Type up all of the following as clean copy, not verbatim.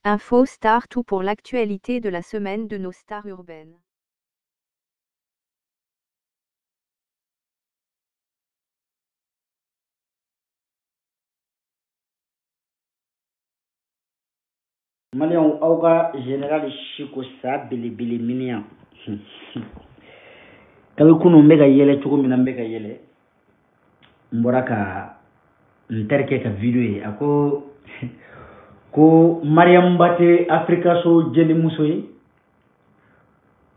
Info Star, tout pour l'actualité de la semaine de nos stars urbaines. Malion auga général Chiko sa bilibili minian. Kabe kunu mega yele chuko mina mega yele. Mboraka nterke ka video ako ko Mariam Bate Africa so jeli musoyi.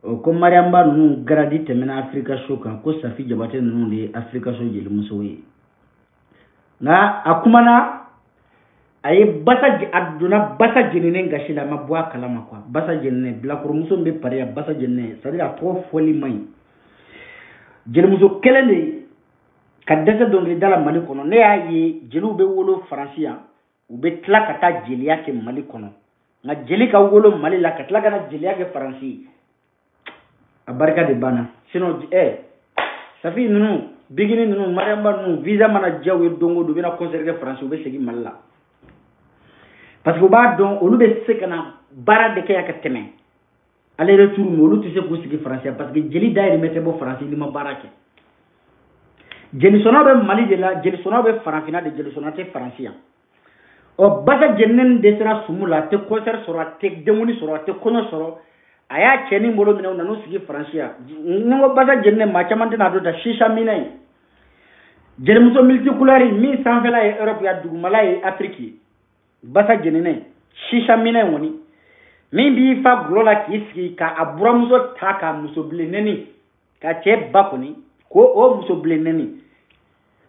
Ko Mariam Ba nu gradi temena Africa so kan ko Safi Jabate nu de Africa so jeli musoyi. Na akumana aye basa aduna basa jenene ngashila mabwa kalama kwa basa jenene blakuru muso mbe pare ya basa jenene sadira to foli mai jeli muso kelende kadese dongri dala mali kono ne aye jelu be wolo francia ube tla kata jeli yake mali kono na jeli ka wolo mali la katla kana jeli yake franci abarka de bana sino safi nunu bigini nunu mariamba nunu visa mana jawe dongo do bina concert ke france ube segi malla parce que ba don olu be sekana bara de kaya ka teme aller retour no olu tise ko sigi français parce que jeli daire mete bo français lima barake jeli sona be mali de la jeli sona be farafina de jeli sona te français o basa jenen de sera sumula te concert soro te demoni soro te kono soro aya cheni mbolo mina nanu sigi français ngo basa jenne ma chamante na do da shisha minai jeli muso multicolore mi sanfela e europe ya dugumala e afrique basa jenene shisha mina woni min bi fa glola kiski ka abura muso taka muso bleneni ka che bakoni ko o muso bleneni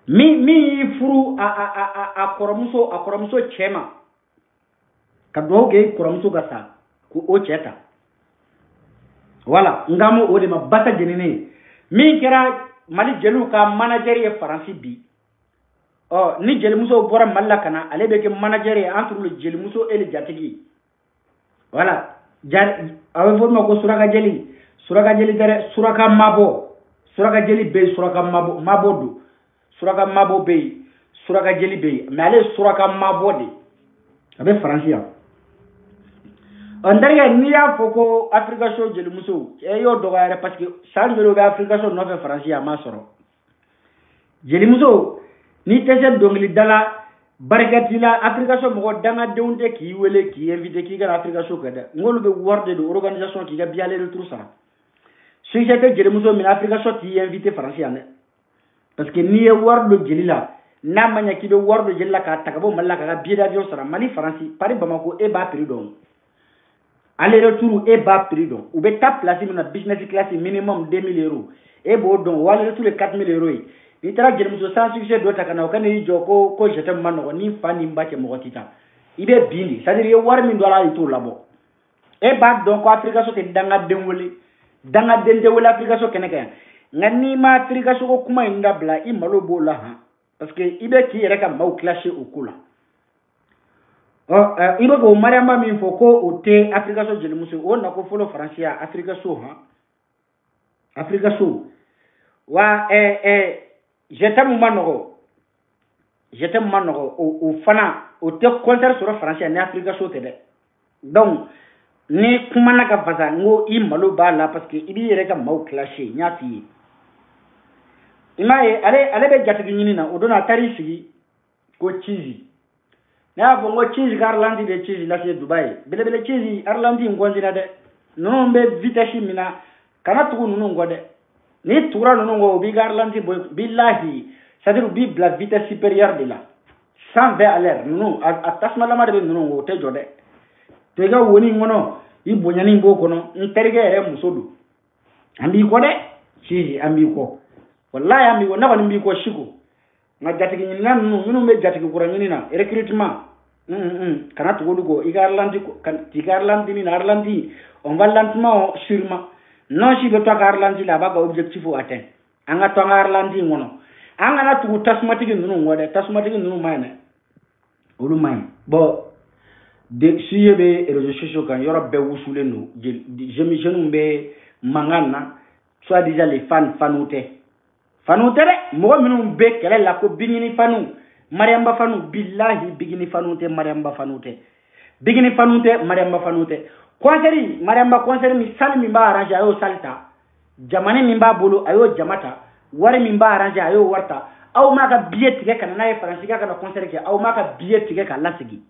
mi furu a koromuso chema ka doge koromuso gasa ko o cheta wala ngamo o de ma basa jenene mi kera mali jelu ka manager ye faransi bi ni jeli muso bora malla kana ale be ke manager entre le jeli muso et le jatigi voilà awe fo ma ko suraka jeli dere suraka jeli be suraka mabo do suraka mabo be suraka jeli be mais ale suraka mabo de abe francia ondarga ni ya foko africa show jeli muso e yo do gara parce que ça le be africa show no fe francia ma soro jeli muso ni tese dongli dala barkatila africa so mo danga deunte ki wele ki invité ki ga africa so kada ngolu be worde de organisation ki ga biale le tout ça si j'étais jeli muso min africa so ti invité français ne parce que ni e wardo jelila na manya ki be wardo jelila ka takabo malla ka bieda avion sara mali français pari bamako e ba prix donc aller retour e ba prix donc ou be ta place min business class minimum 2000 euros e bo donc wala retour les 4000 euros ni tara jeli muso sans succès do takana o kane jo ko jete manno ni fani mbake mo tita ibe bindi c'est à dire war min do ala itu labo e ba donc ko africa so te danga dende wala africa so kene kaya ngani ma africa so ko kuma inda bla I malo bola ha parce que ibe ki reka mau clasher okula ibe ko mariamba min foko o te africa so jeli muso o na ko follow francia africa so wa j'étais manogo o fana o te concert sur français en africa so te de donc ni kuma na ka fasa ngo I malo bala parce que ibi reka mau clasher nyati imaye ale be jatigi nyini na o dona tari sigi ko chizi na bo ngo chizi garlandi de chizi la se dubai bele chizi arlandi ngondi na de non be vitesse mina kana tugu nunu ngode ni tura nunu ngo bi garlandi billahi c'est-à-dire bi la vitesse supérieure de la 120 à l'heure nunu atasma lama de nunu ngo te jode te ga woni ngono I bonyani mboko no nterige ere musodu ambi ko de chizi ambi ko wallahi ambi ko naba mbi ko shiko na jatigi nyina nunu me jatigi kurangini na recrutement kana to godugo igarlandi ko kan igarlandi ni narlandi on va lentement sûrement non si be to garlandi la ba objectif o atteint anga to garlandi ngono anga na tu tasmatigi nunu ngode tasmatigi nunu mayna olu may bo de siyebe réseaux sociaux kan yoro be wusule no jeune be mangana soit déjà les fanoute de mo minum be kele la ko binini fanu mariamba fanu billahi bigini fanoute mariamba fanoute bigini fanute mariamba fanute concert mariamba concert mi sal mi ba arrange ayo salta jamane mi ba bolo ayo jamata wari mi ba arrange ayo warta aw ma ka billet tigɛ kana na ye faransi ka na concert kɛ aw ma ka billet tigɛ ka lasigi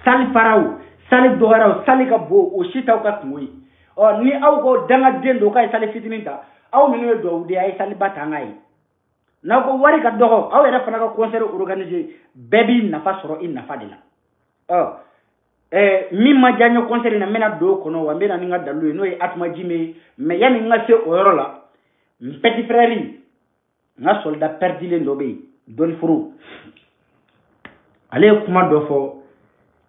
sali faraw sali dɔgɔraw sali ka bo o sitaw ka kungo ye ni aw ko danga den do ka ye sali fitinin ta aw minnu ye duwawu de a ye sali ba ta an ka ye n'aw ko wari ka dɔgɔ aw yɛrɛ fana ka concert organiser bɛɛ b'i nafa sɔrɔ i nafa de la min ma diya n ye concert in na n bɛna don o kɔnɔ wa n bɛna ni n ka dalilu ye n'o ye Atuma Jime ye mais yanni n ka se o yɔrɔ la n petit frère n ka soldat perdilen dɔ bɛ yen Doniforo ale ye kuma dɔ fɔ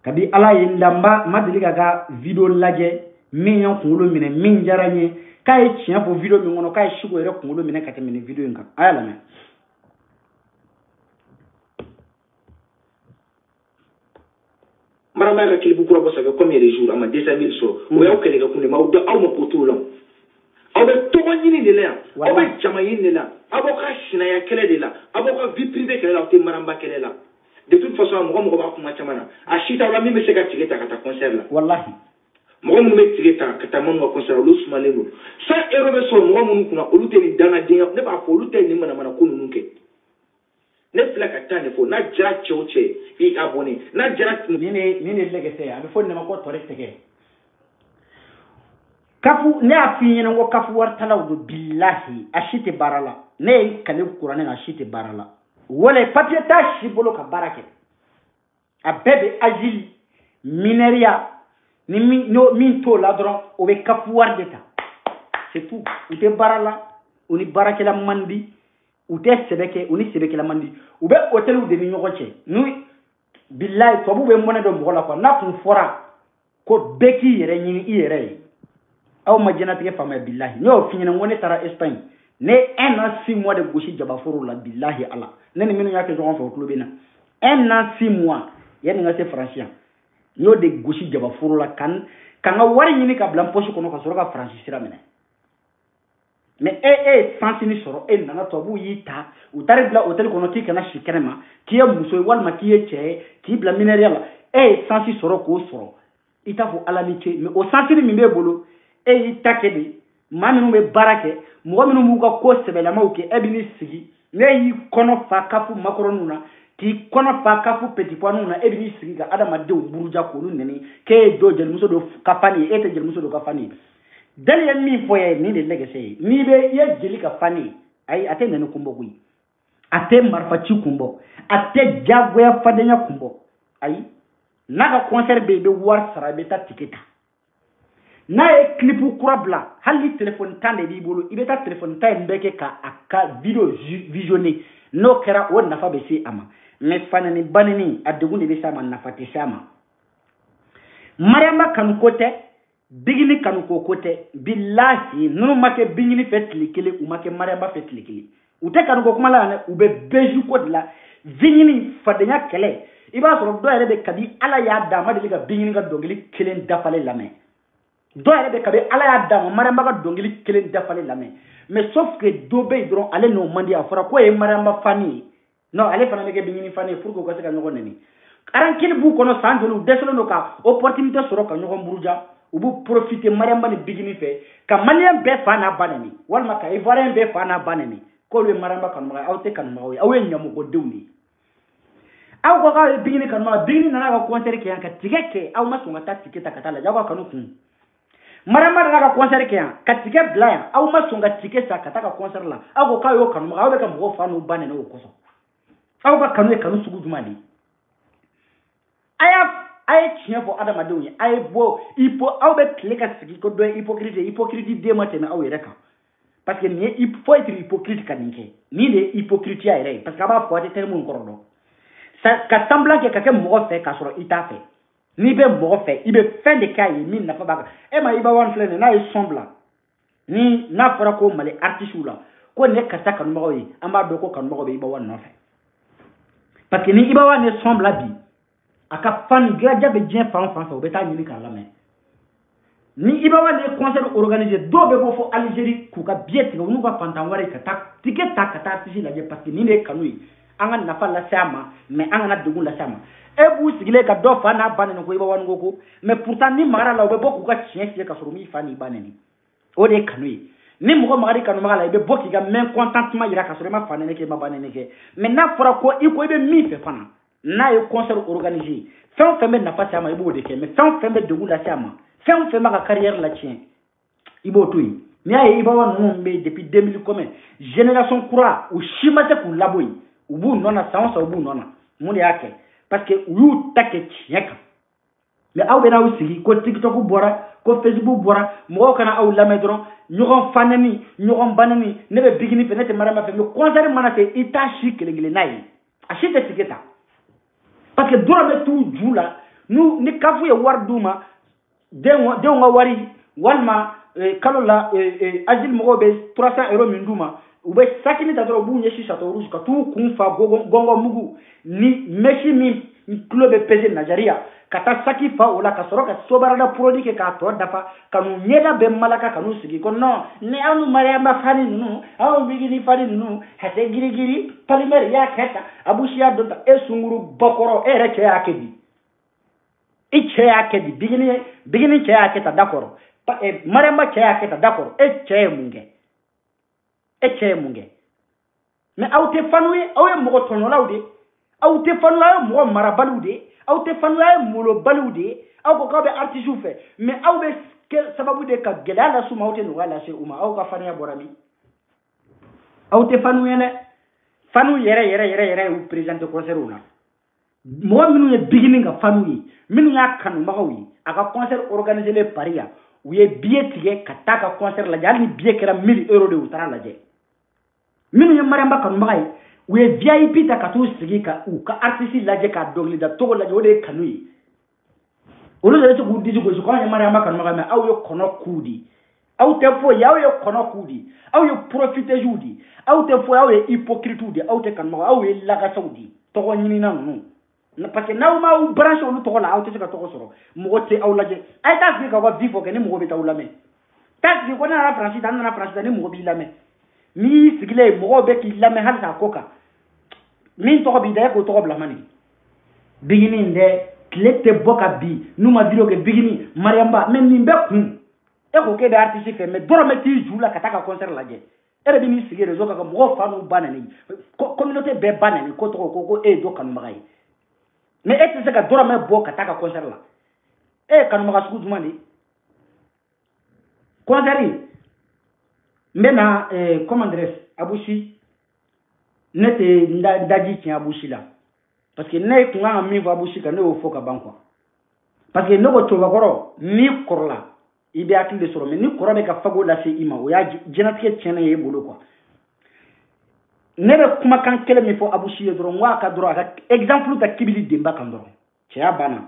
kabi ala ye n da n ma deli ka ka video lajɛ min ye n kunkolo minɛ min diyara n ye k'a ye tiɲɛ fɔ video min kɔnɔ k'a ye Sigo yɛrɛ kunkolo minɛ ka tɛmɛ nin video in kan a y'a lamɛn. Marama ka kilibu kura bɔ sanfɛ comme les jours a ma 200 000 sɔrɔ o y'aw kɛlɛkɛkun de ma aw ma ko t'o la aw bɛ tɔgɔ ɲini de la yan aw bɛ jama ɲini de la aw b'aw ka sinaya kɛlɛ de la aw b'aw ka vie privée kɛlɛ la aw tɛ maramba kɛlɛ la de toute façon mɔgɔ b'a kuma caman na a si t'aw la min bɛ se ka tigɛ ta ka taa concert la wallahi mɔgɔ minnu bɛ tigɛ ta ka taa minnu ka concert olu sumalen don 100 € bɛ sɔrɔ mɔgɔ minnu kunna olu tɛ nin dangadenya ne b'a fɔ olu tɛ nin manamana ko ninnu kɛ ne filɛ ka taa nin fɔ n'a diyara cɛ o cɛ i ka abonné n'a diyara nin de lɛgɛsɛ a bɛ fɔ nin ma ko tɔri tigɛ kafu ne y'a f'i ɲɛna ko kafu waritalaw don bilahi a si tɛ baara la ne ye kale kuranɛ na a si tɛ baara la wala papier t'a si bolo ka baara kɛ a bɛɛ bɛ asile minɛriya ni min t'o la dɔrɔn o bɛ kafu wari de ta c'est tout u tɛ baara la u ni baarakɛla man di u tɛ sɛbɛ kɛ u ni sɛbɛkɛla man di u bɛ hôteliw de ni ɲɔgɔn cɛ n'u bilahi tubabu bɛ mɔnɛ dɔ mɔgɔ la quoi n'a kun fɔra ko bɛɛ k'i yɛrɛ ɲini i yɛrɛ ye aw ma jɛnatigɛ faamuya bilahi ne y'o f'i ɲɛna ko ne taara Espagne ne 1 an 6 mois de gosi jabaforo la bilahi ala ne ni minnu y'a kɛ ɲɔgɔn fɛ o tulo bɛ na 1 an 6 mois yanni n ka se Faransi yan n y'o de gosi jabaforo la ka n ka wari ɲini ka bila n poche kɔnɔ ka sɔrɔ ka Faransi sira minɛ mais e sansini sɔrɔ e nana tubabuw y'i ta u taara bila hôtel kɔnɔ k'i kana si kɛnɛ ma k'i ye muso ye walima k'i ye cɛ ye k'i bila minɛriya la e ye sansi sɔrɔ k'o sɔrɔ i t'a fɔ ala ni ce mais o sansini min b'e bolo e y'i ta kɛ de maa minnu bɛ baara kɛ mɔgɔ minnu b'u ka ko sɛbɛlamaw kɛ e bɛ n'i sigi ne y'i kɔnɔ fa kafu makɔrɔniw na k'i kɔnɔ fa kafu petit pois na e bɛ n'i sigi ka adamadenw buruja k'olu nɛni k'e ye dɔ jelimuso dɔ ka fani ye e tɛ jelimuso dɔ ka fani ye dali ye min fɔ ye nin de lɛgɛsɛ ye n'i bɛ i ye jeli ka fani ye ayi a tɛ nɛni kunbɔ koyi a tɛ marifaci kunbɔ a tɛ jagoya fadenya kunbɔ ayi n'a ka concert bɛ yen i bɛ wari sara i bɛ taa tike ta n'a ye clip kura bila hali ni téléphone tan de b'i bolo i bɛ taa téléphone tan in bɛɛ kɛ ka a ka video visionner n'o kɛra o nafa bɛ se a ma mais fanani banini a degun de bɛ se a ma nafa tɛ se a ma Mariama kanuko tɛ bigini kanuko ko tɛ bilahi ninnu ma kɛ bigini fɛ tile kelen u ma kɛ Mariama fɛ tile kelen u tɛ kanuko kuma la dɛ u bɛ beju ko de la bigini fadenya kɛlɛ i b'a sɔrɔ dɔ yɛrɛ bɛ kabi ala y'a d'a ma deli ka bigini ka dɔnkili kelen dafalen lamɛn dɔ yɛrɛ bɛ kabi ala y'a d'a ma Mariama ka dɔnkili kelen dafalen lamɛn mais sauf que dɔ bɛ yen dɔrɔn ale n'o man di a fɔra k'o ye Mariama fani ye non ale fana bɛ kɛ bigini fani ye pour que u ka se ka ɲɔgɔn nɛni arankini b'u kɔnɔ san joli u dɛsɛlen don ka opportunité sɔrɔ ka ɲɔgɔn buruja u b'u profiter Mariama ni bigini fɛ ka malien bɛɛ fa n'a ba nɛni walima ka ivoirien bɛɛ fa n'a ba nɛni k'olu ye Mariama kanubaga aw tɛ kanubagaw ye aw ye ɲamɔgɔdenw de ye aw ko k'aw ye bigini kanubaga bigini nana ka concert kɛ yan ka tigɛ kɛ aw ma sɔn ka taa tike ta ka taa lajɛ aw ka kanu kun Mariama nana ka concert kɛ yan ka tigɛ bila yan aw ma sɔn ka tike sa ka taa ka concert la aw ko k'aw y'o kanubaga aw bɛ ka mɔgɔw fa n'u ba nɛni o kosɔn aw ka kanu ye kanu sugu jumɛn de ye a ye tiɲɛ fɔ adamadenw ye a ye bɔ aw bɛ tile ka sigi ko dɔ ye hypocrite ye hypocrite den ma tɛmɛ aw yɛrɛ kan parce que nin ye faut être hypocrite ka nin kɛ nin de ye hypocrite yɛrɛ ye parce que a b'a fɔ a tɛ terme min kɔrɔ dɔn ka semblant kɛ ka kɛ mɔgɔ fɛ k'a sɔrɔ i t'a fɛ n'i bɛ mɔgɔ fɛ i bɛ fɛn de k'a ye min nafa b'a kan e ma Iba One filɛ nin ye n'a ye son bila ni n'a fɔra ko Mali artistes la ko nin ye karisa kanubagaw ye an b'a dɔn ko kanubagaw bɛ Iba One nɔfɛ parce que ni Iba One ye son bila bi a ka fan giraja bɛ diɲɛ fan o fan fɛ u bɛ taa ɲini k'a lamɛn ni Iba One ye concert organiser dɔw bɛ bɔ fɔ Algérie k'u ka billet tigɛ u n'u ka fantan wari ka taa ticket ta ka taa artiste lajɛ parce que nin de ye kanu ye an ka nafa lase a ma mais an kana degun lase a ma e b'u sigilen ka dɔ fa n'a ba nɛni ko i b'a wani ko mais pourtant ni magara la u bɛ bɔ k'u ka tiɲɛ fiyɛ ka sɔrɔ m'i fa n'i ba nɛni o de ye kanu ye ni mɔgɔ magari kanubaga la i bɛ bɔ k'i ka main contentement yira ka sɔrɔ i ma fa nɛni kɛ i ma ba nɛni kɛ mais n'a fɔra ko i bɛ min fɛ fana n'a ye concert organisé fɛn o fɛn bɛ nafa se a ma i b'o de kɛ mais fɛn o fɛn bɛ degun lase a ma fɛn o fɛn b'a ka carrière la tiɲɛ i b'o to yen n'i y'a ye Ibawa ninnu bɛ depuis 2000 combien génération kura u si ma se k'u labɔ yen u b'u nɔ na san o san u b'u nɔ na mun de y'a kɛ parce que u y'u ta kɛ tiɲɛ kan mais aw bɛ n'aw sigi ko TikTok bɔra ko Facebook bɔra mɔgɔw kana aw lamɛn dɔrɔn ɲɔgɔn fa nɛni ɲɔgɔn ba nɛni ne bɛ bigini fɛ ne tɛ Mariama fɛ mais concert mana se i t'a si kelen kelen n'a ye a si tɛ tigɛ ta parce que dɔrɔn bɛ t'u ju la ni kafu ye wari d'u ma denw ka wari walima kalo la agile mɔgɔw bɛ 300 € min d'u ma u bɛ sakini ta dɔrɔn u b'u ɲɛsin Château Rouge ka t'u kun fa gɔngɔn mugu ni mesi min kilo bɛ peser Nigeria ka taa saki fa o la ka sɔrɔ ka sobarada produit kɛ k'a tɔ dafa ka n'u ɲɛda bɛɛ malaka ka n'u sigi ko non ni aw ni Mariama fani ninnu aw bigini fani ninnu hɛtɛ girigiri palimɛri y'a kɛ tan Abushi y'a dɔn tan e sunkuru bakɔrɔ e yɛrɛ cɛ y'a kɛ di i cɛ y'a kɛ di bigini cɛ y'a kɛ tan d'accord Mariama cɛ y'a kɛ tan d'accord e cɛ ye mun kɛ mais aw tɛ fanu ye aw ye mɔgɔ tɔɲɔlaw de aw tɛ fanu aw ye mɔgɔ marabaliw de aw tɛ fanu aw ye molobaliw de aw ko k'aw bɛ artistes fɛ mais aw bɛ kɛ sababu de ka gɛlɛya lase u ma aw tɛ nɔgɔya lase u ma aw ka fanuya bɔra min aw tɛ fanu ye dɛ fanu yɛrɛ y'u présenté concert la mɔgɔ minnu ye bigini ka fanu ye minnu y'a kanubagaw ye a ka concert organisé le Paris yan u ye billet tigɛ ka taa ka concert lajɛ hali ni billet kɛra 1000 € de u taara lajɛ minnu ye Mariama kanubaga ye u ye VIP ta ka t'u sigi ka u ka artiste lajɛ ka dɔnkilida togo lajɛ o de ye kanu ye olu de bɛ se k'u disi gosi k'anw ye Mariama kanubaga mais aw ye kɔnɔ k'u di aw tɛ foyi aw ye kɔnɔ k'u di aw ye profiteuses di aw tɛ foyi aw ye hypocrites di aw tɛ kanubaga aw ye lagasaw di tɔgɔ ɲinina ninnu parce que n'aw m'aw branché olu tɔgɔ la aw tɛ se ka tɔgɔ sɔrɔ mɔgɔ tɛ aw lajɛ a ye taa sigi k'aw ka vie fɔ kɛ ni mɔgɔ bɛ t'aw lamɛn taa sigi ko ne nana Faransi ta ne nana Faransi ta ni mɔgɔ b'i lamɛn n'i y'i sigilen mɔgɔw bɛ k'i lamɛn hali k'a ko kan min tɔgɔ b'i da e k'o tɔgɔ bila mani bigini in dɛ tile tɛ bɔ ka bi n'u ma video kɛ bigini Mariamba mais nin bɛ kun e ko k'e bɛ artiste fɛ mais dɔrɔn bɛ t'i ju la ka taa ka concert lajɛ e de bɛ n'i sigi réseau kan ka mɔgɔw fa n'u ba nɛni communauté bɛɛ ba nɛni ko tɔgɔ ko e ye dɔ kanubaga ye mais e tɛ se ka dɔrɔmɛ bɔ ka taa ka concert la e ye kanubaga sugu jumɛn de ye concert n bɛ na comment dirais-je Abushi ne tɛ daji tiɲɛ Abushi la parce que ne tun kan ka min fɔ Abushi kan ne y'o fɔ ka ban quoi parce que ne ko cɛbakɔrɔ n'i kɔrɔla i bɛ hakili de sɔrɔ mais ni kɔrɔ bɛ ka fago lase i ma o y'a diɲɛlatigɛ tiɲɛnen ye e bolo quoi ne bɛ kumakan kelen min fɔ Abushi ye dɔrɔn n ko a ka dɔrɔn a ka exemple ta Kibili Denba kan dɔrɔn cɛya banna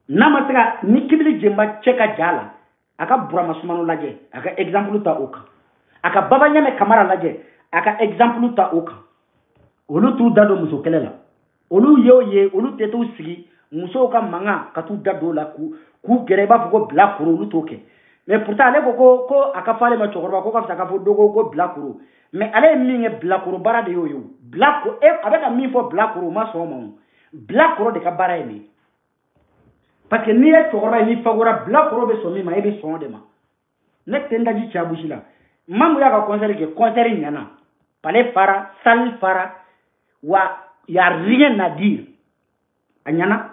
n'a ma se ka ni Kibili Denba cɛ ka ja la a ka Burama Sumano lajɛ a ka exemple ta o kan a ka Baba Ɲame Kamara lajɛ a ka exemple ta o kan olu t'u da don muso kɛlɛ la olu y'o ye olu tɛ t'u sigi musow ka mankan ka t'u da don o la k'u gɛrɛ i b'a fɔ ko bilakoro olu t'o kɛ mais pourtant ale ko a ka fɔ ale ma cɛkɔrɔba ko ka fisa k'a fɔ dogo ko bilakoro mais ale ye min kɛ bilakoro baara de y'o ye a bɛ ka min fɔ bilakoro o ma sɔn o ma o bilakoro de ka baara ye nin ye parce que n'i ye cɛkɔrɔba ye n'i fagora bilakoro bɛ sɔn min ma e bɛ sɔn o de ma ne tɛ n daji cɛ Abushi la Mamu y'a ka concert kɛ concert ɲɛna palais fara salle fara wa y a rien à dire a ɲɛna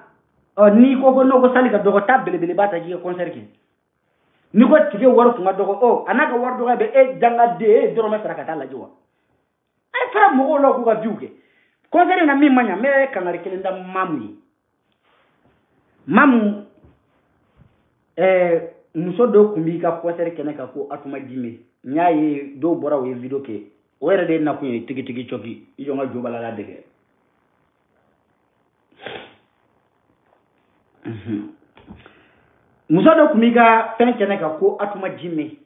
n'i ko n'o ko salle ka dɔgɔ taa belebeleba ta k'i ka concert kɛ n'i ko tike wari kun ka dɔgɔ a n'a ka wari dɔgɔya bɛ e dangaden e ye dɔrɔmɛ sara ka taa lajɛ wa a ye fara mɔgɔw la k'u ka view kɛ concert in na min ma ɲa n bɛ kangari kelen da Mamu ye Mamu muso dɔ tun b'i ka concert kɛnɛ kan ko Atuma Dime n y'a ye dɔw bɔra u ye video kɛ o yɛrɛ de ye nakun ye tigitigi cɔki i jɔ n ka jo bala la dɛgɛ muso dɔ tun b'i ka fɛn kɛnɛ kan ko Atuma Dime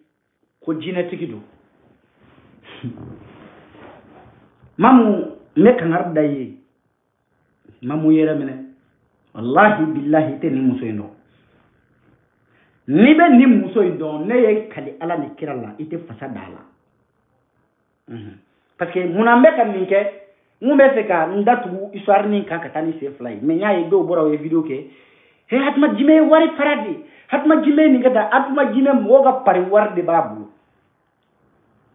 ko jinɛtigi don Mamu n bɛ kangari da i ye Mamu yɛrɛ minɛ wallahi billahi i tɛ nin muso in dɔn n'i bɛ nin muso in dɔn ne ye kali Ala ni kira la i tɛ fasa da a la parce que munna n bɛ ka nin kɛ ngumbe se ka ndatu histoire ni kan ka tani se fly mais nya do bora we video ke he hatma jime wari faradi hatma jime ni gada hatma jime moga pari warde babu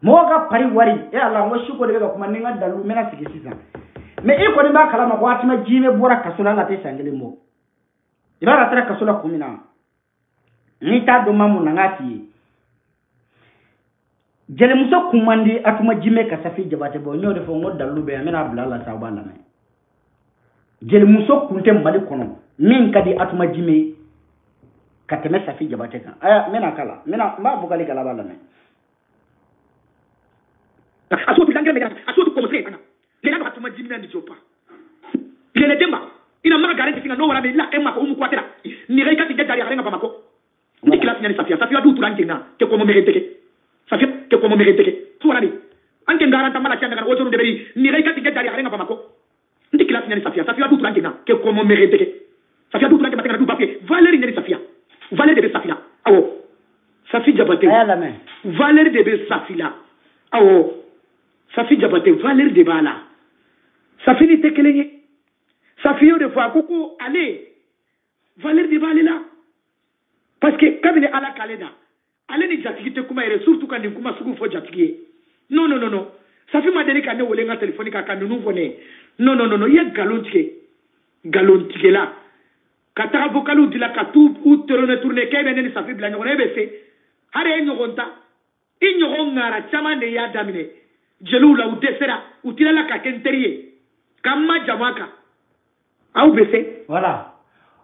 moga pari wari Allah mo shuko de kuma ni ngada lu mena sigi sisan mais e ko ni ba kala ma ko hatma jime bora kasula la te sangele mo ibara tara kasula kumina ni ta do mamu nangati jele muso kumandi atuma jime ka safi jabate bo nyo de fo ngo dalu be amena bla la sa bala me jele muso kunte mali kono min kadi atuma jime ka teme safi jabate kan aya mena kala mena ma bukali kala bala me aso tu dangere aso tu commencer kana le na atuma jime ndi jopa le demba ina mara garanti singa no wala be la emma ko umu kwatera ni reka ti jari arenga pamako ndi classe nyani safia du turangena ke ko mo merete Safia ke ko mo merete ke tuwana ni anke ngaranta mala cyanga kana ojoru deberi ni reka ti jari arenga pamako ndi classe nyani safia du turangena ke ko mo merete ke safia du turangena batena du papier valeri nyani safia valeri de safia awo safi jabate ayala me valeri de safia awo safi jabate valeri de bala safi ni tekelenye safio de fois koko allez valeri de bala parce que kabine ala kaleda ale ni jatigite kuma ere surtout quand ni kuma sugu fo jatigie non ça fait madeni kane wolenga téléphonique ka nunu vone non ye galontique là katara vocalu dila ka tout ou tourner kebe ni ça fait bla ngone bese hare nyogonta inyogongara chama ne ya damine jelu la udesera utila la ka kenterie kama jamaka au bese voilà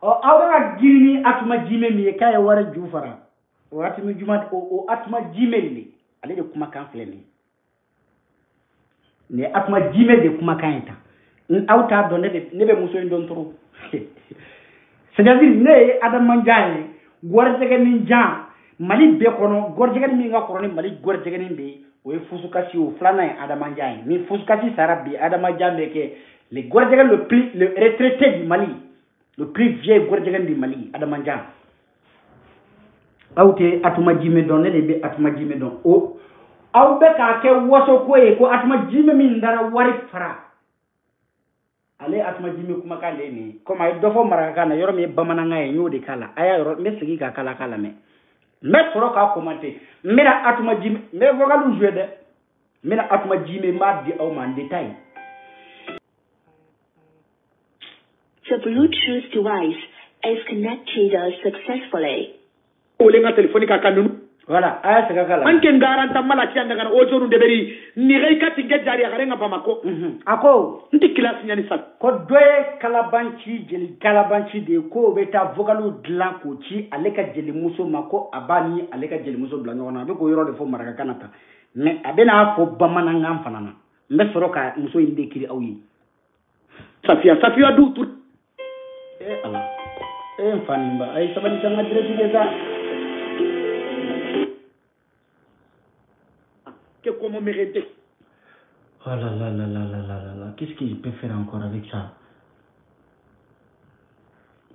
o awga girni atuma jime mi kay wara jufara o atuma juma o atuma jime ni ale de kuma kan fleni ne atuma jime de kuma kan ta in auta do ne be muso ndon toro c'est-à-dire ne adam manjaye gorjege ni jan mali be kono gorjege mi nga kono mali gorjege ni be o e fusukasi o flana adam manjaye ni fusukasi sarabi adam jambe ke le gorjege le retraité du Mali le plus vieux gorjege du Mali adam manjaye awte atuma jime don ne be atuma jime don o aw be ka ke woso ko e ko atuma jime min dara wari fara ale atuma jime kuma ka le ni comme ay dofo maraka na yoro mi bamananga e nyodi kala aya yoro me sigi ka kala me soro ka commenter mera atuma jime me vogalu jouer de mera atuma jime ma di aw man détail. The Bluetooth device is connected successfully. Olenga téléphonique ka nunu voilà aya sega kala anke ngaranta mala cyanga kana ojoru deberi ni reika tinge jari akarenga pamako ako nti classe nyani sa ko doye kalabanchi jeli kalabanchi de ko beta vocalu dlan ko ci aleka jeli muso mako abani aleka jeli muso blanyona be ko yoro de fo maraka kanata mais abena fo bamana ngam fanana mbe soroka muso inde kiri awyi safia du tout ala fanimba ay sabani tanga direct de ça. Comment mériter. Oh là. Qu'est-ce qu'il peut faire encore avec ça?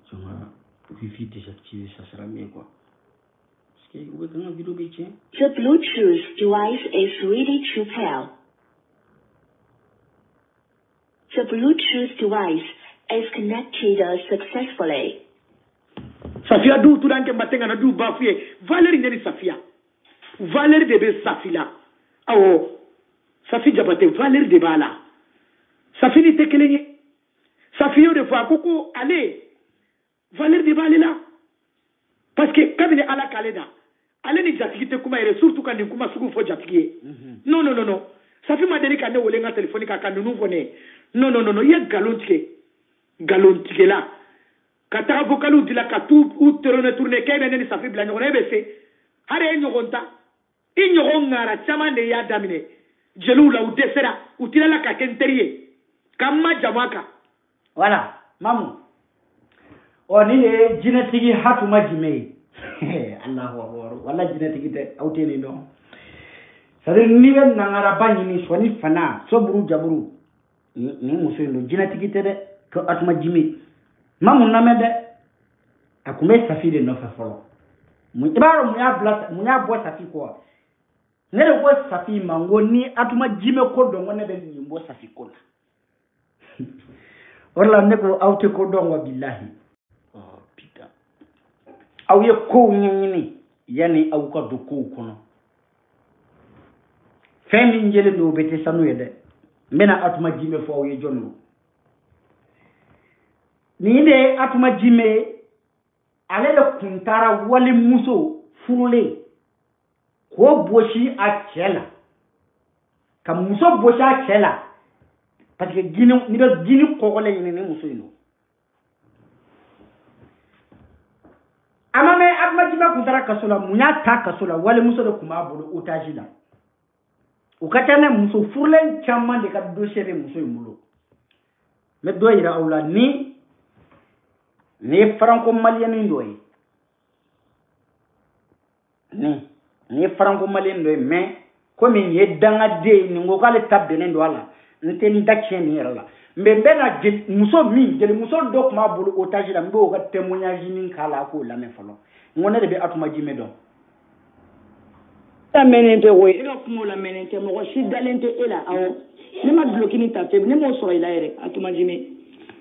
Tu m'as Wi-Fi désactivé, ça sera mieux quoi. Parce que vous avez une vidéo bien. The Bluetooth device is ready to pair. The Bluetooth device is connected successfully. Safia du tout dans que matin na du bafoué. Valérie n'est Safia. Valérie de Safila. Awo safi jabate valer de bala safi ni tekelenye safi yo de fois koko allez valer de bala là parce que kabine ala kaleda ale ni jatigite kuma ere surtout quand ni kuma sugu fo jatige non safi madeni kane wolenga téléphonique ka nunu vone non ye galontique là katara vocalu dila ka tout ou tourner kebe ni safi bla ngone bese hare nyogonta inyogongara chama ne ya damine jelu la udesera utila la ka kenterie kama jamaka voilà mamu oni le jinatigi hatuma jime Allahu akbar wala jinatigi te awteni do sare ni ben nangara banyi ni soni fana soburu jaburu ni muso ndo jinatigi te de ko atuma jime mamu namede akume safide no fa folo mu ibaro mu ya bo safi ko nere ko safi mango ni atuma jime ko do ngone be nyimbo safi ko wala ne ko awte ko don wa billahi oh putain aw ye ko nyini yani aw ka do ko kono femi njele do bete sanu yede mena atuma jime fo aw ye jonno ni de atuma jime ale le kuntara wali muso furule ko boshi a chela ka muso boshi a chela parce que gini ni be gini ko le ni muso ino amame atuma jime kuntara kasola munya ta kasola wali muso de kuma bolo otaji la ukatane muso furule chama de ka dossier de muso imulo me do ira awla ni franco malien ndoy ni franco malien ndoy mais comme ni danga de ni ngokale tabbe nen do ala nteni dakche ni yala mbe bena muso mi jeli muso dok ma bulu otage la mbo ga témoignage ni kala ko la me falo ngone de be atuma jime do la menente woy ila kumo la menente mo shi dalente ela awo ni ma bloquer ni ta fe ni mo so ila ere atuma jime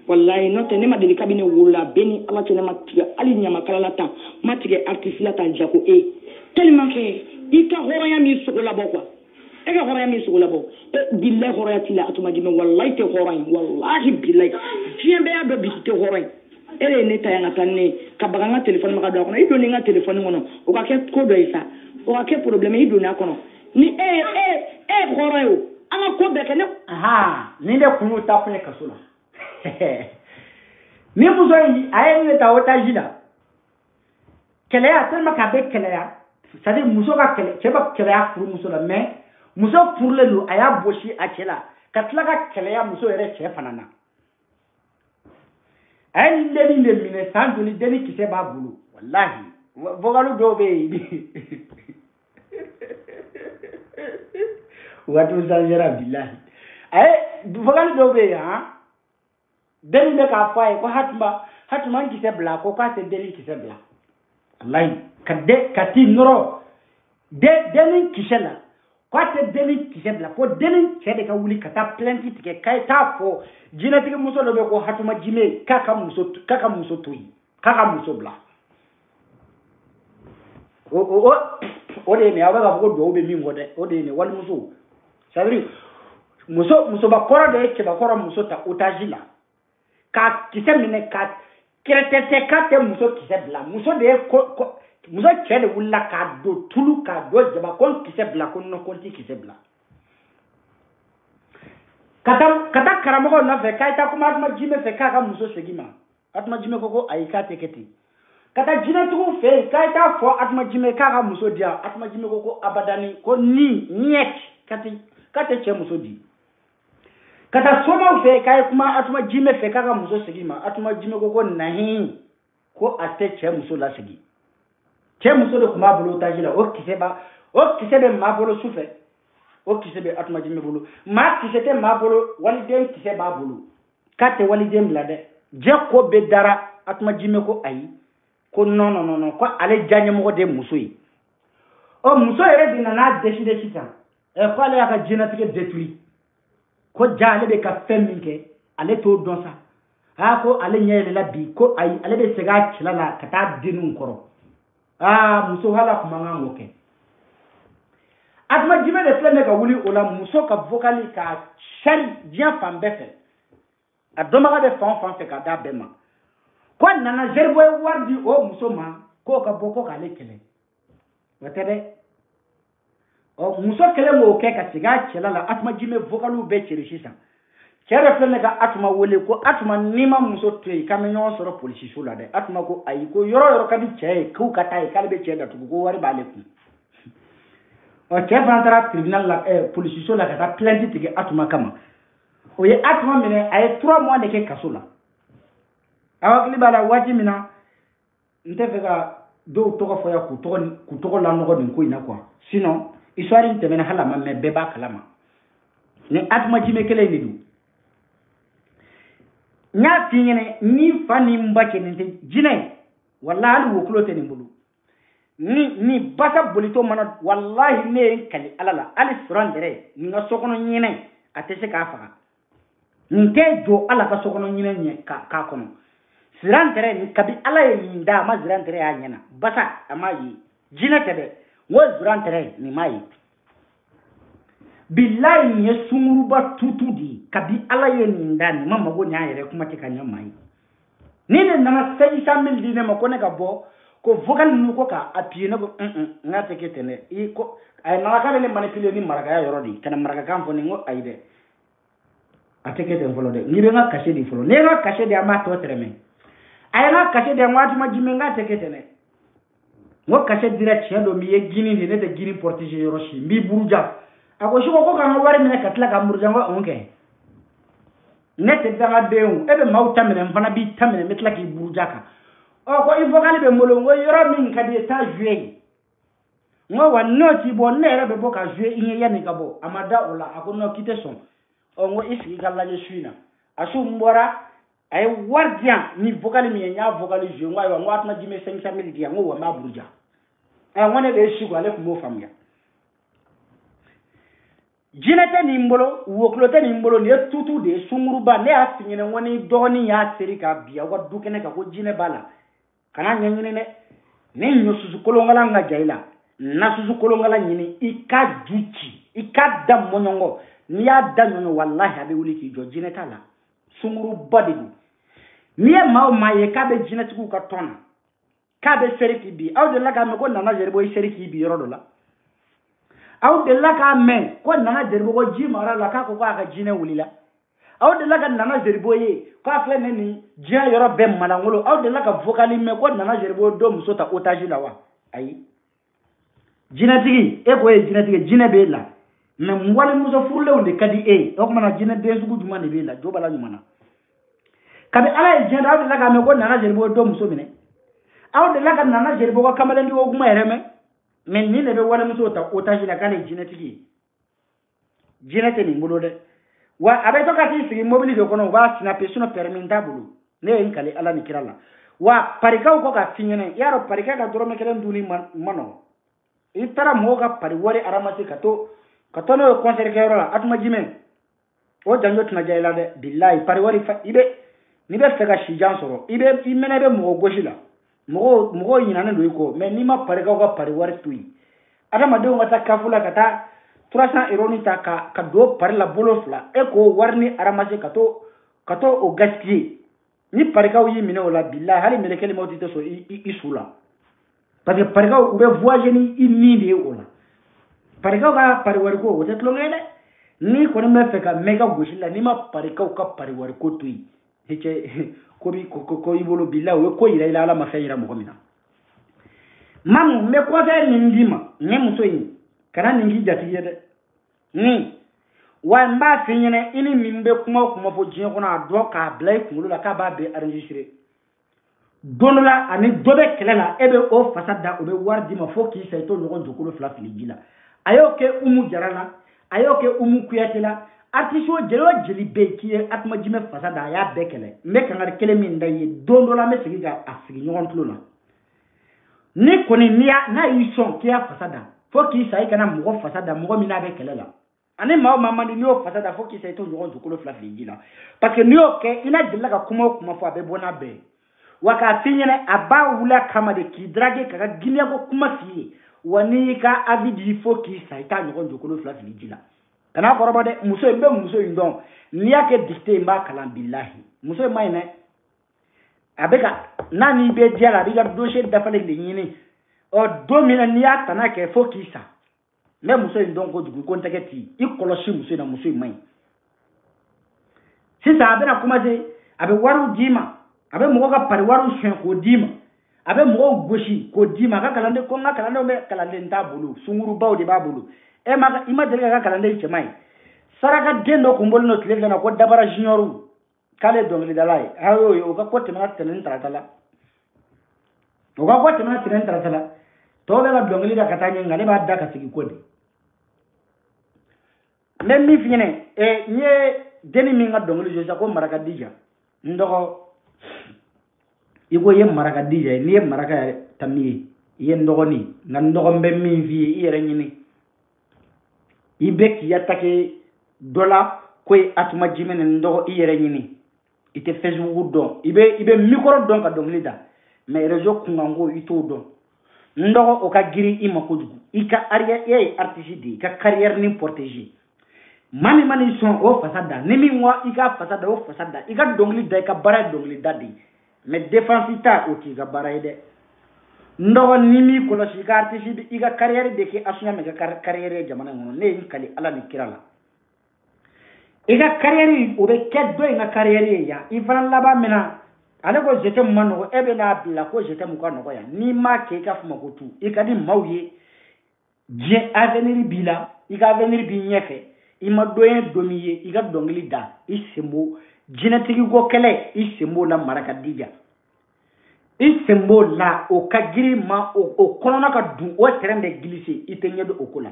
wallahi note ne ma deli kabine wula beni ala tene ma tiga ali nyama kala la tan ma tiga artiste la tan jako tellement que ika horaya mi sugula bokwa ega horaya mi sugula bo billahi horaya tila atuma jime wallahi te horay wallahi billahi jembe ya do bisite horay ele ne tayanga tanne ka baganga telephone ma ka do kono ido ni nga telephone ngono o ka ke ko do isa o ka ke problème ido na kono ni horayo ama ko be kene aha ni de kunu ta fune kasula ni muso yi ayen ta otaji la kele ya tellement ka be kele ya c'est-à-dire muso ka kele cheba kele ya furu muso la mais muso furle lu aya boshi a chela katla ka kele ya muso ere che fanana ay deni le mine sandu ni deni kise ba bulu wallahi vogalu dobe watu sanjera billahi ay vogalu dobe ha deni be ka fay ko hatma kise bla ko ka te deni kise bla wallahi kadde kati noro deni kise la ko te deni kise bla ko deni chede ka wuli kata plenty tike kay ta fo jina tike muso do be ko hatuma jime kaka muso toyi kaka muso bla o de ne abaga ko do be mi ngode o de ne wal muso sabri muso ba koro de ke ba koro muso ta otajila ka kise mine ka kretete ka te muso kise bla muso de ko muso chede wulla ka do tulu ka do jaba kon kise bla kon no konti kise bla kata karamo na fe kai ta kuma atma jime fe ka muso segima atma jime koko ayika teketi kata jine tu fe kai ta fo atma jime ka muso dia atma jime koko abadani ko ni nyet kate che muso di kata soma fe kai kuma atma jime fe ka muso segima atma jime koko nahi ko ate che muso la segi che muso de kuma bolo tajila o kisebe ma bolo sufe o kisebe atma jime bolo ma kisete ma bolo waliden kise ba bolo kate waliden blade je ko be dara atma jime ko ayi ko non ko ale janye mo de muso yi o muso ere dina na décider sitan ko ale aka génétique détruit ko jale be ka feminke ale to don sa ha ko ale nyele la bi ko ayi ale be sega kilala kata dinu koro muso hala kuma ngoke atma jime de flemme ka wuli ola muso ka vocali ka shari bien fambe fe adoma ga de fan fe ka da bema ko nana jerbo wardi o muso ma ko ka boko ka lekele watere o muso kele mo ke ka siga chelala atma jime vocalu be chirishisa kere flemme ka atma wole ko atma nima muso tui kamenyo soro police sula de atma ko ayi ko yoro ka di che ku ka tai kalbe che da tu ko wari bale ku o che fantara tribunal la police sula ka ta plainte tige atma kama o ye atma mine ay 3 mois de ke kasula awakli bala waji mina nte feka do to ko foya ku to la no ni ko ina quoi sinon histoire inte mena hala mamme beba kalama ni atma jime kele ni du nya tingene ni fani mbake ni jine wallahi wo klote ni bulu ni basa bolito mana wallahi ne kali alala ali surandere ni nga sokono nyine atese ka faka nte jo ala ka sokono nyine nye ka kono sirantere ni kabi ala ye nda ma sirantere ya nyana basa amayi jina tebe wo sirantere ni mai billahi ni sunguru ba tutu di kabi ala ye nda ni mama go nya yere kuma tika nya mai ni ne na 500,000 dine ma ko ne ka bo ko vocal nu ko ka appuyer na ko ngate ke tene I ko ay na ka le manipuler ni maraga ya yoro di kana maraga kan fo ni ngo ayde ateke den folo de ni be nga caché di folo ne nga caché de ama to treme ay nga caché de ngati ma jime nga teke tene ngo caché dira chendo mi ye gini ni ne de gini protéger yoro shi mi buruja ako shiko ko kan wari mine katla ka murja ngo onke nete danga deun ebe mauta mine mfana bi tamine metla ki buruja ka o ko il faut kali be molo ngo yoro min kadi ta jouer ngo wa noti bo nere be boka jouer inye yani kabo amada ola akono kite son ongo isi kala je suina asu mbora ay wardian ni vocal mi nya vocal jouer ngo ay ngo atma jime 500,000 dia ngo wa maburuja ay ngone be shigo ale ko mo famya jinete ni mbolo woklote ni mbolo ni tutu de sunguruba ne asinyene ngoni doni ya serika biya wa dukene ka ko jine bala kana nyanyine ne nyosuzu kolongala nga jaila na suzu kolongala nyini ika juchi ika dam monyongo ni ya danyo wallahi abe wuli ki jo jineta la sunguruba de ni e mawo maye ka be jineti ku ka tona ka be seriki bi aw de la ka me ko nana jerbo seriki bi yoro la aw de la ka men ko nana jerbo ko jimara la ka ko ka jine wulila aw de la ka nana jerbo ye ko afle ne ni jia yoro be malangolo aw de la ka vocali me ko nana jerbo do musota otage la wa ayi jinatigi e ko e jinatigi jine be la me mwali muso furle wonde kadi e o ko mana jine be sugu duma ne be la do bala nyumana kabe ala e jenda aw de la ka me ko nana jerbo do muso mine aw de la ka nana jerbo ko kamale ndi o kuma ereme men ni ne be wala muso ta otage la kale jinatigi jinete ni mbolo de wa abe to kati sigi mobili do kono wa sina persono permintable ne en kale ala ni kirala wa parika ko ka finyene yaro parika ka doro me kelen duni mano itara mo ga pari wore aramati kato no concert ke rola atuma jime o janjo tuna jayla de billahi pari wori fa ibe ni be feka shijan soro ibe imene be mo goshila mo yina ne do ko me ni ma parika ko pari wori tui adama de ngata kafula kata 300 € ni ta ka do pari la bolo fla e ko warni aramati kato o gaskier ni parika yi mine wala billahi hali melekele mawti to so isula parce que parika ube voyager ni inni de wala parika ka pariwari ko wote tlongene ni ko me feka mega goshila ni ma parika ka pariwari ko tui hece ko bi ko ibolo billahi we ko ira ila ala mafayira mo komina mamu me ko fer ni ndima ne muso yi kana ningi jati yede ni wa mba finyene ini mimbe kuma fo jin ko na do ka blay kulu la ka ba be enregistrer donola ani dobe kelela ebe o fasada o be wardi ma fo ki sayto ngon jokolo fla filijila ayoke umu jarala ayoke umu kuyatela artiso jeli be ki atma jime fasada ya bekele me kangar kele min ndaye donola me sigi ga asigi ngon tulola ni koni niya na yison ki ya fasada fo ki say kana mo fasada mo mi na be kelela ani ma mama ni o fasada fo ki sayto ngon jokolo fla filijila parce que ni oke ina dilla ka kuma fo abe bona be waka finyene aba wula kama de ki drage kaka ginya ko kuma fiye wani ka abidi fo ki saita nyon jokolo fla filijila kana koroba de muso indon niya ke dicté mba kalam billahi muso mayne abeka nani be diala biga dossier dafale de nyini o domina niya tanake fo ki sa me muso indon ko dugu ko ntaketi ikoloshi muso na muso may sisa abena kuma de abe waru dima abe mo ga pari waru shen ko dima abe mo goshi ko dima ka kalande ko nga kalande me kalande ntabulu sunguru bawde babulu e ma ima de ga kalande che mai saraka dendo ko mbolno tele na ko dabara jinyoru kale dongli dalai hayo yo ga ko temana tenen taratala o ga ko temana tenen taratala to ga dongli da katanya ngale ba da ka sigi ko de nem mi fine e nye deni mi nga dongli jo sa ko maraka dija ndoko igo yem maraka dija ni yem maraka tammi yen ndogoni nan ndogom be mi fi yere nyini ibek yatake dola ko atuma jimene ndo iyere nyini ite Facebook don ibe micro don ka dongli da mais réseau kungango ito don ndo o ka giri imakojugu ika arrière artiste di ka carrière ni protéger mani son o fasada nimi moi ika fasada o fasada ika dongli da ka bara dongli dadi mais défense ta o ki ga bara ide ndo nimi ko la sika artiste di ika carrière de ki asuna me ka carrière jamana ngono ne kali ala ni kirala ika carrière o be keddo ina carrière ya ifan laba mena ale ko jete mano ebe na bila ko jete mu kanu ko ya ni ma ke ka fuma ko tu ikadi mawye je avenir bila ika avenir bi nyefe ima doyen domiye iga dongli da isembo jinatigi go kele isembo la maraka dija isembo la o kagiri ma o konona ka du o terembe glissé itenye do okola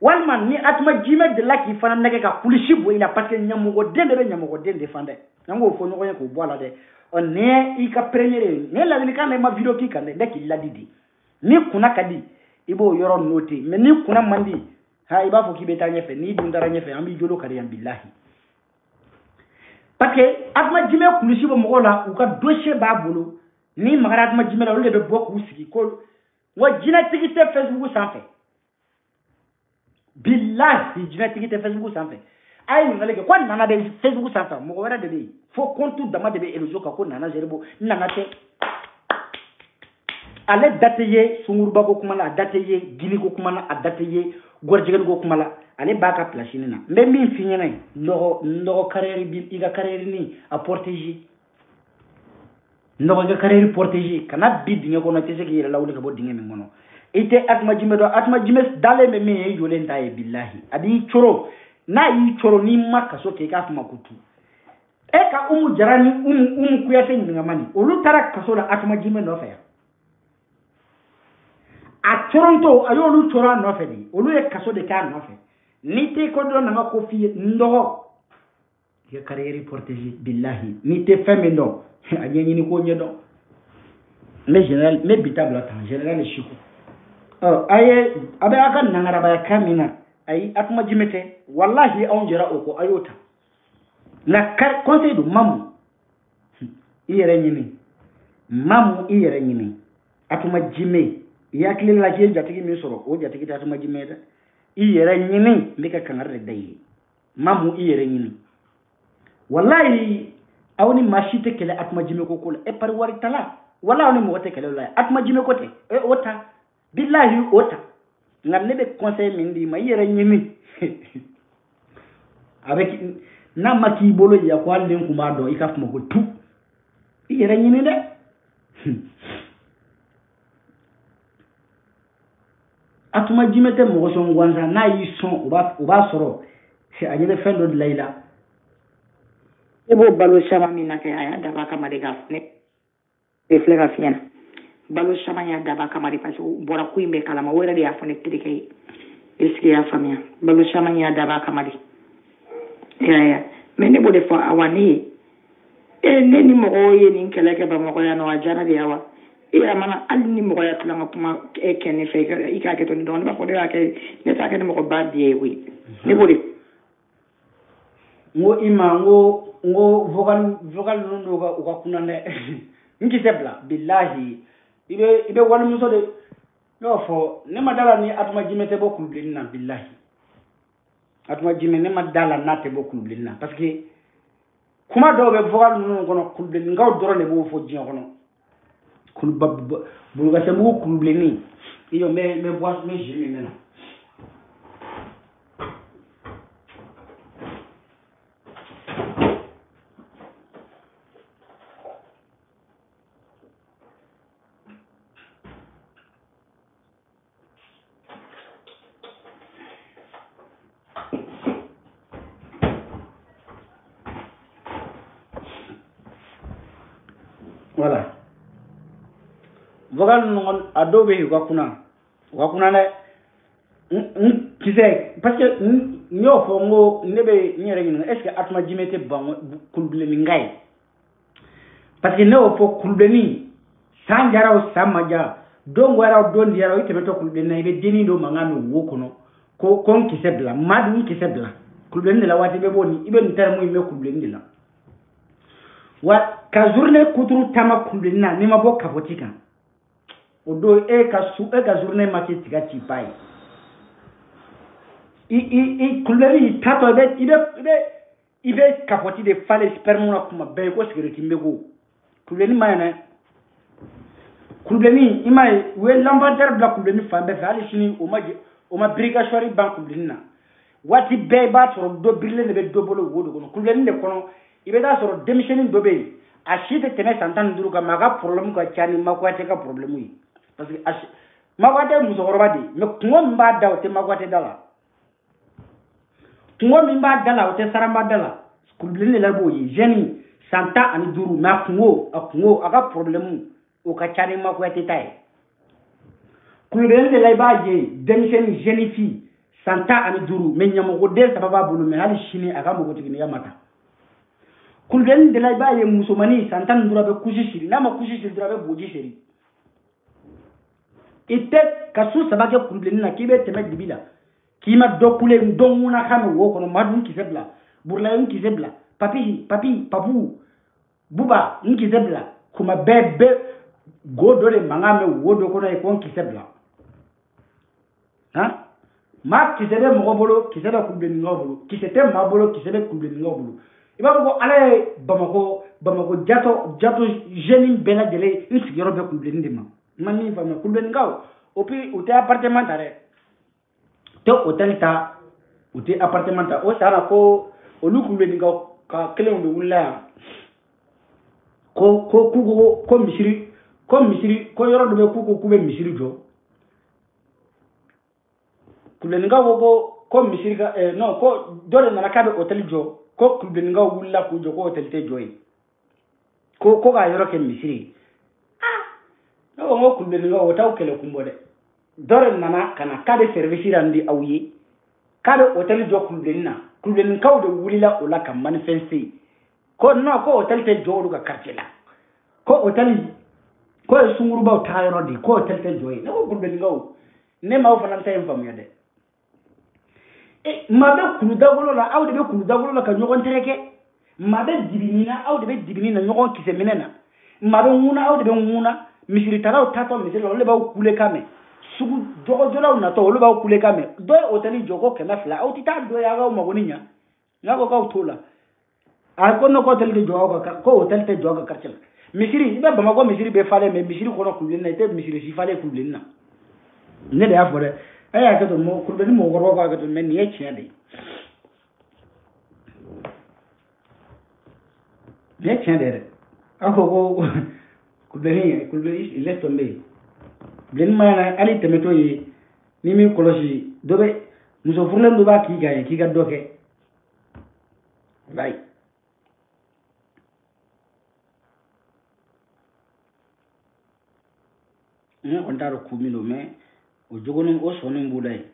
walman ni atma jime de la ki fana nage ka kulisi bo ila parce que nyamugo dende be nyamugo dende fande nango fo nyoko ko boala de on ne ika premiere ne la ni kan ma video ki kan de ki ladidi ni kuna kadi ibo yoro noti mais ni kuna mandi ha iba fo ki beta nyefe ni dundara nyefe ambi jolo kare yam billahi parce que atma jime kulisi bo mogola u ka dossier ba bolo ni magara atma jime la le be bokku sigi ko wa jina tigite Facebook sanfé billahi jina tigite Facebook sanfé ay ngale ko nana de Facebook sanfé mo wara de be fo compte dama de be elojo ka ko nana jerebo nana te ale dateye sungurba ko kuma la dateye gini ko kuma la dateye gorjegen ko kuma la ale baka place ni na mbe min finyene ndo carrière bi iga carrière ni a protéger ndo ga carrière protéger kana bi dinga ko na tese ki lawle ka bo dinga min ngono ite atma jime dale me me yole ndaye billahi adi choro na yi choro ni makka so ke ka fuma kutu e ka jarani kuyate ni ngamani olu tara kaso la atma jime no fa a Toronto ayolu chora no fe di olu e kaso de ka no fe ni te ko do na ko fi ndo ya carrière protéger billahi ni te femme ndo anyenyi ni ko nyedo mais général mais bitable attend général chiku aye abe aka nangara ba kamina ay atma jimete wallahi on jera oko ayota la conseil du mamu iyere nyini mamu iyere nyini atma jime yakli la je jatigi mi soro o jatigi atma jime da iyere nyini mika kangarde dai mamu iyere nyini wallahi awni mashite kele atma jime ko kula e par wari tala wala awni mo wote kele la atma jime ko te e ota billahi ota ngalle be conseil min di ma yere nyimi avec na maki bolo ya ko alen kuma do ikaf mo ko tu yere nyimi de atuma jimete mo so ngwanza na yi son uba soro anyele fendo de layla ebo balo shama mina ke aya daba kama de gafne e flega fiena balo shama ya daba kama de paso bora kuimbe kala ma wera de ya fone tike eski ya famia balo shama ya daba kama de ya mene bode fo awani e neni mo oye ni keleke ba mo ya no ajana de yawa e amana alni mo ya tulanga kuma e kenne fe ika ke to don ba ko de ake ne ta ke mo ko ba die wi ne bode ngo ima ngo vocal nundo ka kunande nki sebla billahi ibe wala muso de no fo ne madala ni atuma jimete bokul blinna billahi atuma jime ne madala nate bokul blinna parce que kuma do be vocal nundo kono kulblin ngaw doro le bo fo jin kono kul bulga se mo kulblini iyo me bois me jimi nena voilà vocal non adobe wakuna ne kise parce que nyo fo ngo nebe nyere ngi est ce que atma jimete ban kulble mi ngay parce que no fo kulble ni sanjara o samaja don wara don yara ite beto kulble na ibe deni do mangami wo kono ko kon kise bla madu kise bla kulubeni de la waati bɛ bɔ nin i bɛ nin terme in mɛn kulubeni de la wa ka journée kuturu taama kulubeni na n'i ma bɔ kapoti kan o don e ka journée ma kɛ tiga ci ba ye i kulubeni tatɔ i bɛ kapoti de falen sperme na kuma bɛɛ ko cigarette n bɛ ko kulubeni ma ɲinɛ kulubeni i m'a ye u ye lampadaire bila kulubeni fan bɛɛ fɛ hali sini o ma birikasɔri ban kulubeni na waati bɛɛ i b'a sɔrɔ dɔ birilen de bɛ dɔ bolo wo de kɔnɔ kulubeni de kɔnɔ i bɛ taa sɔrɔ denmisɛnnin dɔ bɛ yen a si tɛ tɛmɛ san 15 kan mais a ka problème ka ca ni Makuwate ka problème ye parce que Makuwate ye musokɔrɔba de ye mais kungo min b'a da o tɛ Makuwate da la kungo min b'a da la o tɛ Saramba da la kulubeni de la b'o ye jeune san 15 mais a kungo a ka problème o ka ca ni Makuwate ta ye kulubeni de la i b'a ye denmisɛnnin jeune fille san 15 mais ɲamɔgɔden 3 b'a bolo mais hali sini a ka npogotiginiya ma ta kulubeni de la i b'a ye musomanin san 15 bɛ kusi siri n'a ma kusi siri dɔrɔn a bɛ boji siri i tɛ ka su 3 kɛ kulubeni na k'i bɛ tɛmɛ dibi la k'i ma dɔ kule dɔ ŋuna kan mɛn wo kɔnɔ madu kisɛ bila burulayi n kisɛ bila papu buba n kisɛ bila kuma bɛɛ go dɔ de mankan mɛn wo dɔ kɔnɔ ye ko n kisɛ bila maa kisɛ bɛ mɔgɔ bolo kisɛ bɛ kulubenikaw bolo kisɛ tɛ maa bolo kisɛ bɛ kulubenikaw bolo i b'a fɔ ko ala ye Bamako jato jeune bɛɛ lajɛlen n sigiyɔrɔ bɛ kulubeni de ma n ma min faamuya kulubenikaw o tɛ appartement ta dɛ tɛ hôtel ta u tɛ appartement ta o sara ko olu kulubenikaw ka kelenw de wulila yan ko misiri ko yɔrɔ dɔ bɛ k'u bɛ misiri jɔ kulubenikaw ko misiri ka non ko dɔ de nana k'a bɛ hôtel jɔ ko kulubenikaw wulila k'u jɔ ko hôtel tɛ jɔ yen ko k'a yɔrɔ kɛ misiri ne ko n ko kulubenikaw o t'aw kɛlɛ kun bɔ dɛ dɔ de nana ka na k'a bɛ service la di aw ye k'a bɛ hôtel jɔ kulubeni na kulubenikaw de wulila o la ka manifester ko non ko hôtel tɛ jɔ olu ka quartier la ko hôtel ko ye sungurubaw taga yɔrɔ de ko hôtel tɛ jɔ yen ne ko kulubenikaw ne m'aw fana ta in faamuya dɛ maa bɛ kulu dagolo la aw de bɛ kulu dagolo la ka ɲɔgɔn tereke maa bɛ dibini na aw de bɛ dibini na ɲɔgɔn kisɛ minɛ na maa bɛ ŋuna aw de bɛ ŋuna misiritalaw tatɔ misiri la olu de b'aw kule kan mɛn sugu jɔgɔjɔlaw natɔ olu b'aw kule kan mɛn dɔ ye hôtel jɔ ko 200 aw tɛ taa dɔ ye aw k'aw mago ni ɲa n'a ko k'aw t'o la a ko ne ko hôtel tɛ jɔ aw ka ko hôtel tɛ jɔ aw ka quartier la misiri i bɛ Bamako misiri bɛ falen mais misiri kɔnɔ kulubeni na i tɛ misiri si falen kulubeni na ne de y'a fɔ dɛ a y'a kɛ to kulubeni mɔgɔkɔrɔbaw k'a kɛ to mais nin ye tiɲɛ de ye nin ye tiɲɛ de ye dɛ aw ko kulubeni laisse tomber kulubeni ma ɲana hali tɛmɛtɔ ye ni min kɔlɔsi dɔ bɛ muso furulen dɔ b'a k'i kan ye k'i ka dɔ kɛ walayi ne kɔni t'a dɔn kun min don mais o jogonin o sɔnni b'u la yen